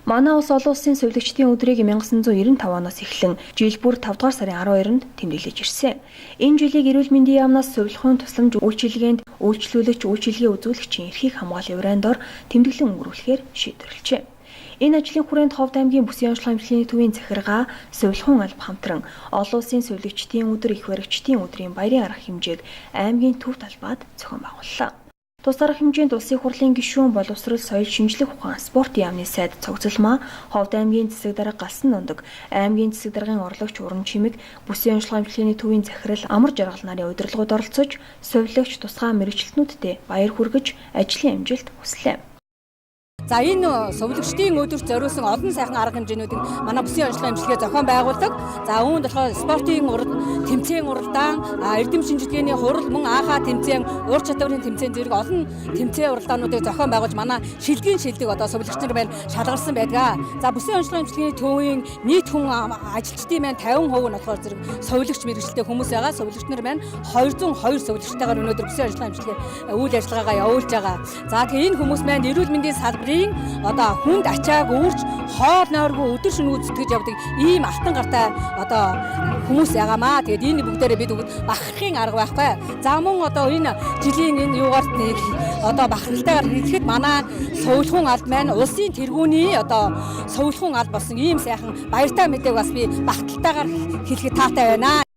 Манай улс олон улсын сувилагчдын өдрийг 1995 оноос эхлэн жил бүр 5 дугаар сарын 12-нд тэмдэглэж ирсэн. Энэ жилийг эрүүл мэндийн яамнаас сувилахын тусламж үйлчилгээнд үйлчлүүлэгч үйлчилгээ үзүүлэгчийн эрхийг хамгаалын урайндор тэмдэглэн өнгөрүүлэхээр шийдвэрлэжээ. Энэ ажлын хүрээнд Ховд аймгийн бүсийн онцлог эмчилгээний төвийн захиргаа, сувилахын алба хамтран олон улсын сувилагчдын өдөр их баригчдын өдрийн баярын арга хэмжээг аймгийн төв талбайд зохион байгууллаа. Тус арга хэмжээнд улсын хурлын гишүүн боловсрол соёл шинжлэх ухаан спортын яамны сайд цогцолмаа, Ховд аймгийн засаг дарга Галсан нундаг, аймгийн засаг даргын орлогч Уран Чимэг, бүсийн онцлог эмчилгээний төвийн захирал Амар Жаргал нарын удирдлагууд оролцож, сувилагч тусгай мэргэжилтнүүдтэй баяр хүргэж, ажлын амжилт хүслээ. За энэ сувилагчдын өдөрт зориулсан олон сайхан арга хэмжээнүүдийг манай бүсийн онцлог эмчилгээ зохион байгуулдаг. За үүнд болохоор спортын урал, тэмцээн уралдаан, эрдэм шинжилгээний хурал, мөн аахаа тэмцээн, уур чадварын тэмцээн зэрэг олон тэмцээн уралдаануудыг зохион байгуулж манай шилдэг одоо сувилагч нар байна шалгарсан байдаг. За бүсийн онцлог эмчилгээний төвийн нийт хүн ажилчдын маань 50% нь болохоор зэрэг сувилагч мэргэжилтэй хүмүүс байгаа. Сувилагч нар маань 202 сувилагчтайгаар өнөөдөр бүсийн онцлог эмчилгээ үйл ажиллагаагаа явуулж байгаа. За тэгээ энэ хүмүүс маань эрүүл мэндийн салбарын одоо хүнд ачааг өөрч хоол нойргүй өдөр шөнө үзтгэж явдаг ийм алтан гартай одоо хүмүүс ягаамаа. Тэгээд энэ бүгдээрээ бид бахархын арга байхгүй. За мөн одоо энэ жилийн энэ юугаар одоо бахархалтайгаар хэлэхэд манай сувилахын алба маань улсын тэргүүний одоо сувилахын алба болсон ийм сайхан баяртай мэдээг бас би багталтайгаар хэлэхэд таатай байна.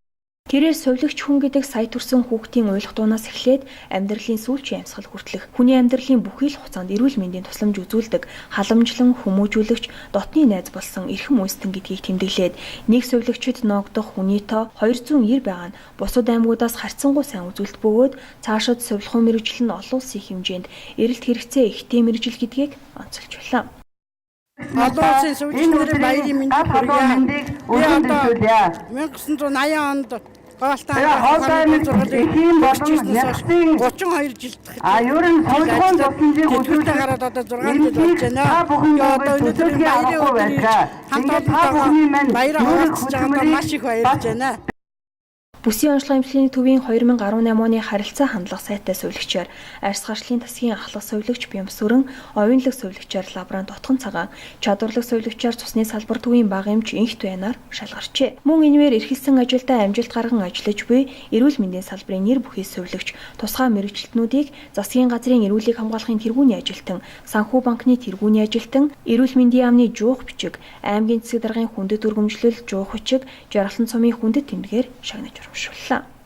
Тэрээр сувилагч хүн гэдэг сая төрсөн хүүхдийн уйлах дуунаас эхлээд амьдралын сүүлчийн амьсгал хүртэлх, хүний амьдралын бүхий л хугацаанд эрүүл мэндийн тусламж үзүүлдэг, халамжлан хүмүүжүүлэгч, дотны найз болсон эрхэм үнстэн гэдгийг тэмдэглээд нэг сувилагчид ногдох хүний тоо 290 байгаа нь бусад аймагуудаас харьцангуй сайн үзүүлэлт бөгөөд цаашид сувилахын мэргэжил нь олон улсын хэмжээнд эрэлт хэрэгцээ ихтэй мэргэжил гэдгийг онцолж байлаа. Олон улсын сувилагчдын баярын мэндийг хүргье. 1980 онд Ховд аймгийн 32 жилд ер нь сувилахын тусламжийг үзүүлэх гараад одоо 6 жил болж байна. Одоо өнөөдөр баярын өдрийг хамт олонтойгоо баяраа хуваалцаж байгаадаа маш их баярлж байна. Бүсийн онцлог эмчилгээний төвийн 2018 оны харилцаа хандлага сайтай сувилагчаар арьс гаршлын тасгийн ахлах сувилагч Бямсүрэн, оюунлаг сувилагчаар лаборант Утган цагаан, чадварлаг сувилагчаар цусны салбар төвийн бага эмч Инхт Байнаар шалгарчээ. Мөн энэвэр эрхэлсэн ажилдаа амжилт гарган ажиллаж буй эрүүл мэндийн салбарын нэр бүхий сувилагч тусгай мэргэжилтнүүдийг засгийн газрын эрүүлийг хамгаалахын тэргүүний ажилтан, санхүү банкны тэргүүний ажилтан, эрүүл мэндийн яамны жуух бичиг, аймгийн засаг даргын хүндэт өргөмжлөл жуух бичиг, Жаргалан цомын хүндэт тэмдгээр шагнаж урамшууллаа.